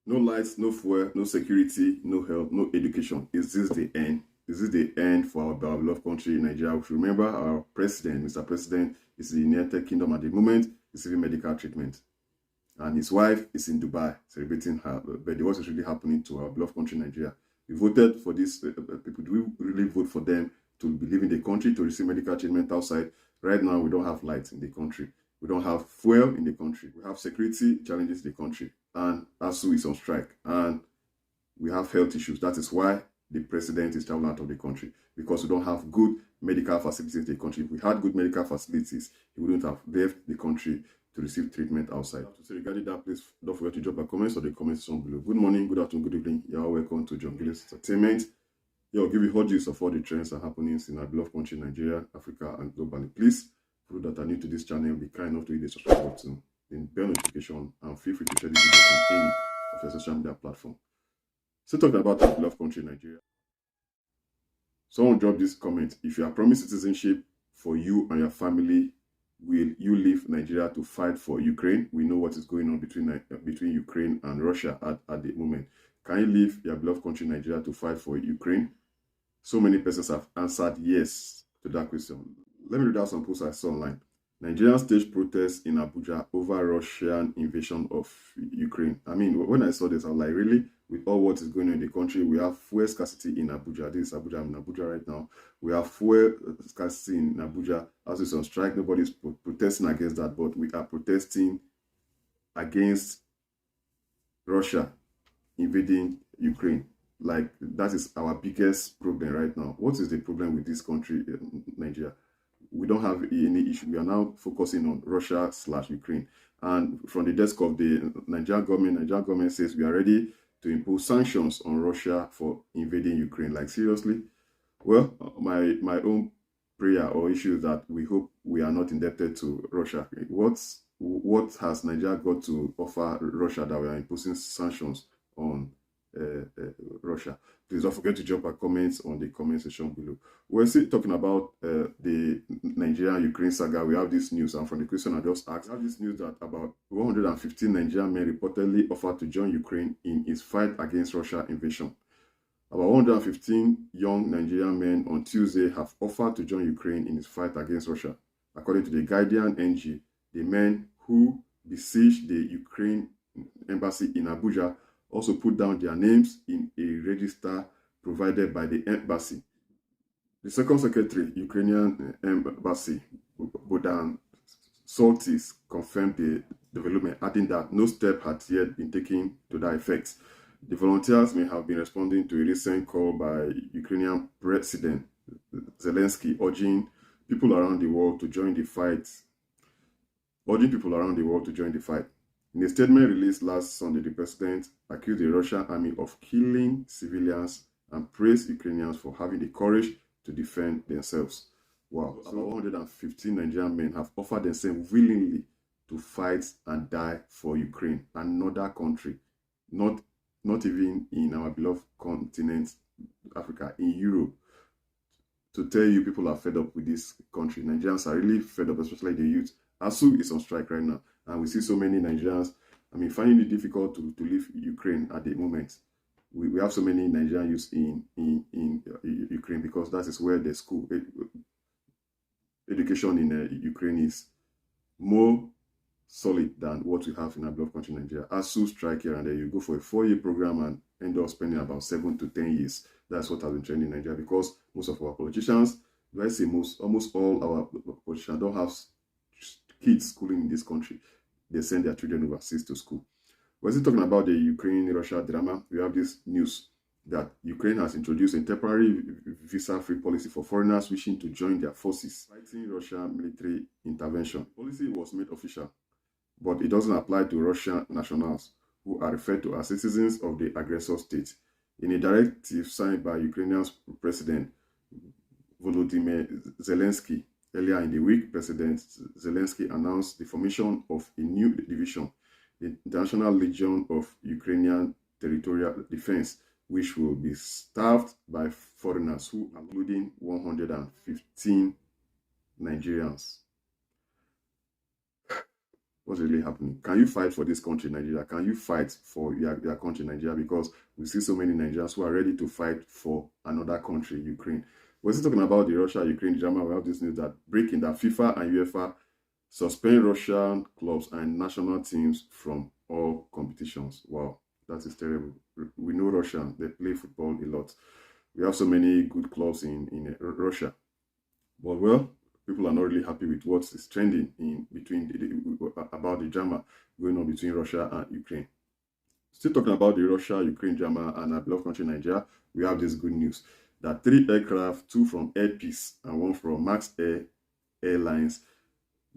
No lights, no fuel, no security, no health, no education. Is this the end? Is this the end for our beloved country, Nigeria? If you remember, our president, Mr. President, is in the United Kingdom at the moment, receiving medical treatment. And his wife is in Dubai celebrating her birthday. What is really happening to our beloved country, Nigeria? We voted for these people. Do we really vote for them to be leaving the country to receive medical treatment outside? Right now, we don't have lights in the country. We don't have fuel in the country. We have security challenges in the country. And ASU is on strike. And we have health issues. That is why the president is traveling out of the country, because we don't have good medical facilities in the country. If we had good medical facilities, he wouldn't have left the country to receive treatment outside. So regarding that, please don't forget to drop a comment or the comment section below. Good morning, good afternoon, good evening. You're welcome to John Gillis Entertainment. I'll give you hot news of all the trends and happenings in our beloved country, Nigeria, Africa, and globally. Please, for those that are new to this channel, be kind enough to hit the subscribe button, then bell notification, and feel free to share this video on any of your social media platform. Still talking about our beloved country, Nigeria. Someone dropped this comment: if you are promised citizenship for you and your family, will you leave Nigeria to fight for Ukraine? We know what is going on between Ukraine and Russia at the moment. Can you leave your beloved country, Nigeria, to fight for Ukraine? So many persons have answered yes to that question. Let me read out some posts I saw online. Nigerian staged protests in Abuja over Russian invasion of Ukraine. I mean, when I saw this, I was like, really? With all what is going on in the country, we have fuel scarcity in Abuja. This is Abuja. I'm in Abuja right now. We have fuel scarcity in Abuja. As it's on strike, nobody's protesting against that, but we are protesting against Russia invading Ukraine. Like, that is our biggest problem right now. What is the problem with this country, Nigeria? We don't have any issue. We are now focusing on Russia/Ukraine. And from the desk of the Nigerian government says we are ready to impose sanctions on Russia for invading Ukraine. Like, seriously? Well, my own prayer or issue is that we hope we are not indebted to Russia. What has Nigeria got to offer Russia that we are imposing sanctions on Russia? Please don't forget to drop a comments on the comment section below. We're still talking about the Nigeria-Ukraine saga. We have this news, and from the question I just asked, I have this news that about 115 Nigerian men reportedly offered to join Ukraine in its fight against Russia invasion. About 115 young Nigerian men on Tuesday have offered to join Ukraine in its fight against Russia. According to the Guardian NG, the men who besieged the Ukraine embassy in Abuja also put down their names in a register provided by the embassy. The second secretary, Ukrainian embassy, Bodan Soltis, confirmed the development, adding that no step had yet been taken to that effect. The volunteers may have been responding to a recent call by Ukrainian President Zelensky urging people around the world to join the fight. In a statement released last Sunday, the president accused the Russian army of killing civilians and praised Ukrainians for having the courage to defend themselves. Wow. So 115 Nigerian men have offered themselves willingly to fight and die for Ukraine, another country, not even in our beloved continent, Africa, in Europe. To tell you, people are fed up with this country. Nigerians are really fed up, especially the youth. ASU is on strike right now, and we see so many Nigerians, finding it difficult to leave Ukraine at the moment. We have so many Nigerian youths in Ukraine because that is where the school education in Ukraine is more solid than what we have in our beloved country, Nigeria. ASU strike here and there. You go for a 4-year program and end up spending about 7 to 10 years. That's what has been trending in Nigeria, because most of our politicians, almost all our politicians don't have kids schooling in this country. They send their children overseas to school. We're still talking about the Ukraine-Russia drama. We have this news that Ukraine has introduced a temporary visa-free policy for foreigners wishing to join their forces fighting Russian military intervention. The policy was made official, but it doesn't apply to Russian nationals who are referred to as citizens of the aggressor state. In a directive signed by Ukrainian President Volodymyr Zelensky, earlier in the week, President Zelensky announced the formation of a new division, the International Legion of Ukrainian Territorial Defense, which will be staffed by foreigners, including 115 Nigerians. What's really happening? Can you fight for this country, Nigeria? Can you fight for your country, Nigeria? Because we see so many Nigerians who are ready to fight for another country, Ukraine. We're still talking about the Russia-Ukraine drama. We have this news that breaking that FIFA and UEFA suspend Russian clubs and national teams from all competitions. Wow, that is terrible. We know Russia, they play football a lot. We have so many good clubs in Russia. But well, people are not really happy with what is trending in between about the drama going on between Russia and Ukraine. Still talking about the Russia-Ukraine drama and our beloved country Nigeria, we have this good news that 3 aircraft, 2 from Air Peace and 1 from Max Air Airlines,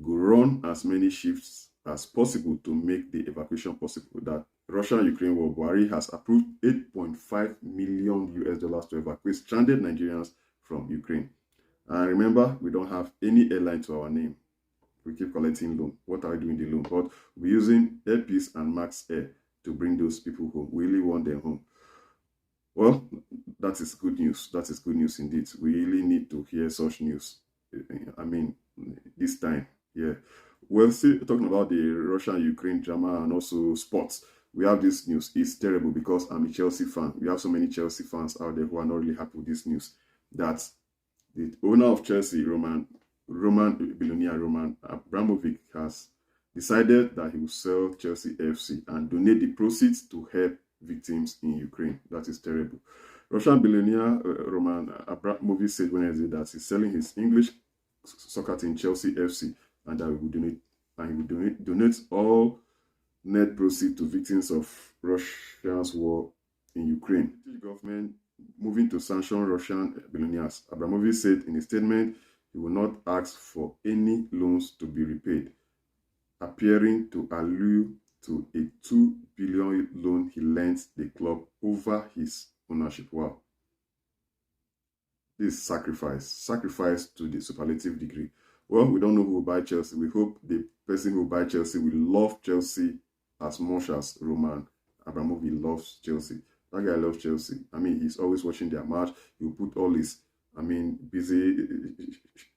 go run as many shifts as possible to make the evacuation possible. That Russia-Ukraine war, Buhari has approved $8.5 million to evacuate stranded Nigerians from Ukraine. And remember, we don't have any airline to our name. We keep collecting loan. What are we doing the loan? But we're using Air Peace and Max Air to bring those people home. We really want them home. Well, that is good news. That is good news indeed. We really need to hear such news. I mean, this time, yeah. We're still talking about the Russia-Ukraine drama and also sports. We have this news. It's terrible because I'm a Chelsea fan. We have so many Chelsea fans out there who are not really happy with this news. That the owner of Chelsea, billionaire Roman Abramovich, has decided that he will sell Chelsea FC and donate the proceeds to help victims in Ukraine. That is terrible. Russian billionaire Roman Abramovich said Wednesday that he's selling his English soccer team Chelsea FC and that he will donate all net proceeds to victims of Russia's war in Ukraine. The government moving to sanction Russian billionaires. Abramovich said in a statement he will not ask for any loans to be repaid, appearing to allude to a $2 billion loan he lent the club over his ownership. Wow. This sacrifice to the superlative degree. Well, we don't know who will buy Chelsea. We hope the person who will buy Chelsea will love Chelsea as much as Roman Abramovich loves Chelsea. That guy loves Chelsea. I mean, he's always watching their match. He'll put all his, busy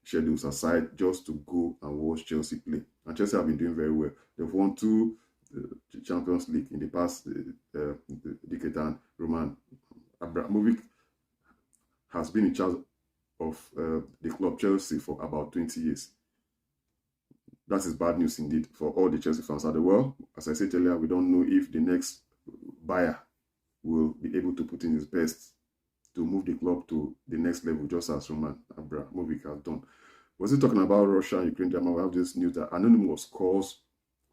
schedules aside just to go and watch Chelsea play. And Chelsea have been doing very well. They've won 2 Champions League in the past decade, and Roman Abramovich has been in charge of the club Chelsea for about 20 years. That is bad news indeed for all the Chelsea fans out there. Well, as I said earlier, we don't know if the next buyer will be able to put in his best to move the club to the next level, just as Roman Abramovich has done. We're still talking about Russia and Ukraine drama. We have this news that Anonymous calls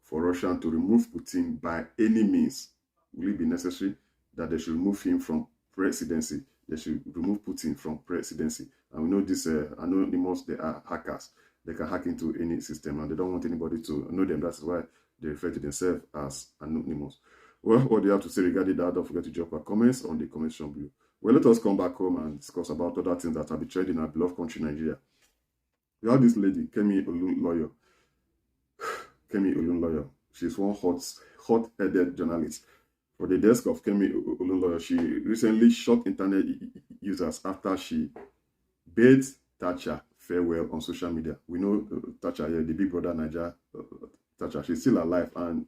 for Russia to remove Putin by any means. Will it be necessary that they should remove him from presidency? They should remove Putin from presidency. And we know this Anonymous, they are hackers. They can hack into any system and they don't want anybody to know them. That's why they refer to themselves as Anonymous. Well, what do you have to say regarding that? Don't forget to drop your comments on the comment section below. Well, let us come back home and discuss about other things that have been trending in our beloved country, Nigeria. We have this lady, Kemi Olunloyo. Kemi Olunloyo. She's one hot-headed journalist. For the desk of Kemi Olunloyo, she recently shocked internet users after she bade Tacha farewell on social media. We know Tacha, yeah, the Big Brother Naija Tacha. She's still alive, and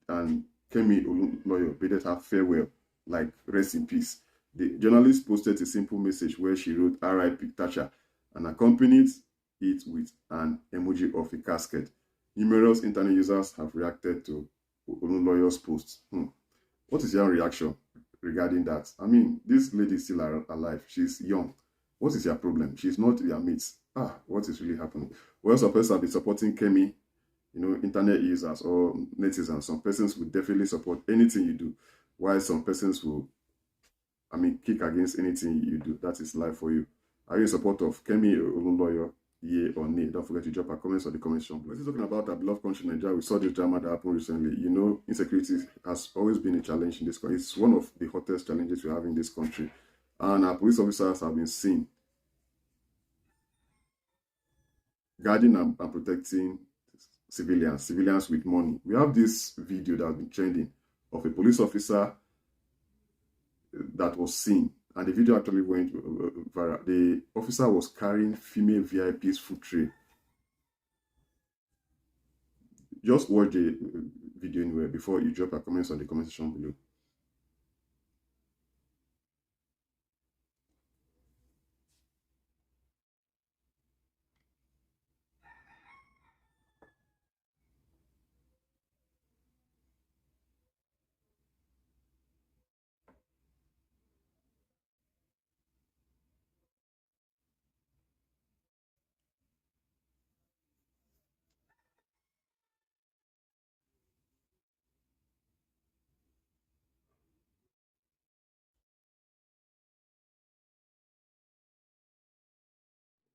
Kemi Olunloyo bade her farewell, like rest in peace. The journalist posted a simple message where she wrote "R.I.P. Tacha" and accompanied it with an emoji of a casket. Numerous internet users have reacted to Olunloyo's post. What is your reaction regarding that? I mean, this lady is still alive. She's young. What is your problem? She's not your mate. What is really happening? Well, some persons have been supporting Kemi, internet users or netizens. Some persons will definitely support anything you do, while some persons will, kick against anything you do. That is life for you. Are you in support of Kemi Olunloyo? Yeah or nay? Don't forget to drop our comments on the comment section. We're talking about our beloved country, Nigeria. We saw this drama that happened recently. Insecurity has always been a challenge in this country. It's one of the hottest challenges we have in this country. And our police officers have been seen guarding and protecting civilians with money. We have this video that has been trending of a police officer that was seen. And the video actually went viral. The officer was carrying female VIP's food tray. Just watch the video anyway before you drop your comments on the comment section below.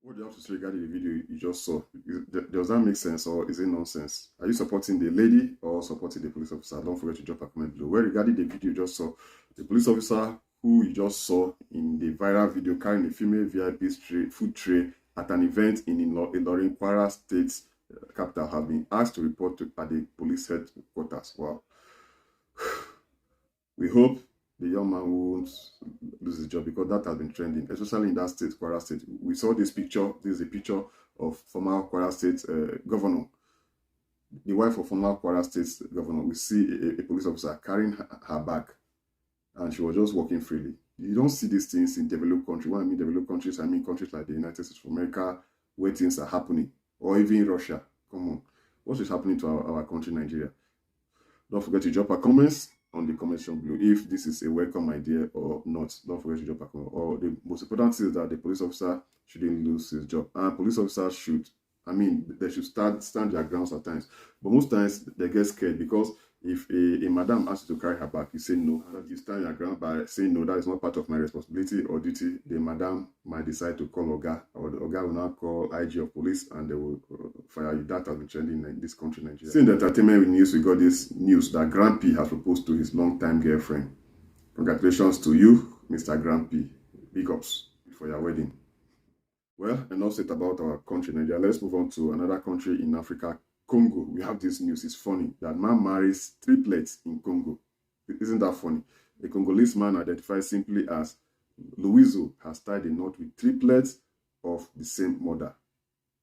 What do you have to say regarding the video you just saw? Does that make sense, or is it nonsense? Are you supporting the lady or supporting the police officer? Don't forget to drop a comment below. Well, regarding the video you just saw, the police officer who you just saw in the viral video carrying a female VIP food tray at an event in Ilorin, Kwara State capital, have been asked to report at the police headquarters. Wow. We hope the young man won't lose his job, because that has been trending, especially in that state, Kwara State. We saw this picture. This is a picture of former Kwara State governor. The wife of former Kwara State governor. We see a police officer carrying her bag, and she was just walking freely. You don't see these things in developed countries. When I mean developed countries, I mean countries like the United States of America, where things are happening, or even Russia. Come on, what is happening to our country, Nigeria? Don't forget to drop a comments on the comment section below if this is a welcome idea or not. Don't forget to drop a comment. Or the most important thing is that the police officer shouldn't lose his job, and police officers should, I mean, they should stand their grounds at times, but most times they get scared, because if a madam asks you to carry her back, you say no, and you stand your ground by saying no, that is not part of my responsibility or duty. The madam might decide to call Oga, or the Oga will now call IG of police, and they will fire you. That has been trending in this country, Nigeria. Seeing the entertainment news, we got this news that Grand P has proposed to his long-time girlfriend. Congratulations to you, Mr. Grand P. Big ups for your wedding. Well, enough said about our country, Nigeria. Let's move on to another country in Africa, Congo. We have this news. It's funny that man marries triplets in Congo. Isn't that funny? A Congolese man identified simply as Louiso has tied a knot with triplets of the same mother.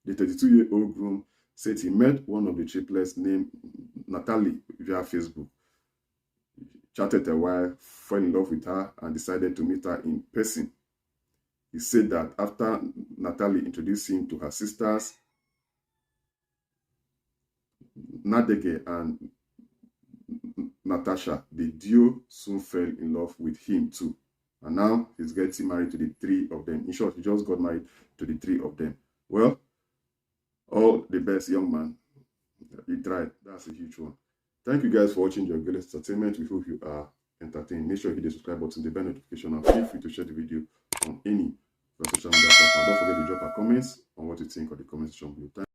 The 32-year-old groom said he met one of the triplets named Natalie via Facebook, chatted a while, fell in love with her, and decided to meet her in person. He said that after Natalie introduced him to her sisters, Nadege and Tacha, the duo soon fell in love with him too. And now he's getting married to the three of them. In short, he just got married to the three of them. Well, all the best, young man. He tried. That's a huge one. Thank you guys for watching your greatest entertainment. We hope you are entertained. Make sure you hit the subscribe button, the bell notification, and feel free to share the video on any social media platform. Don't forget to drop a comments on what you think of the comment section below.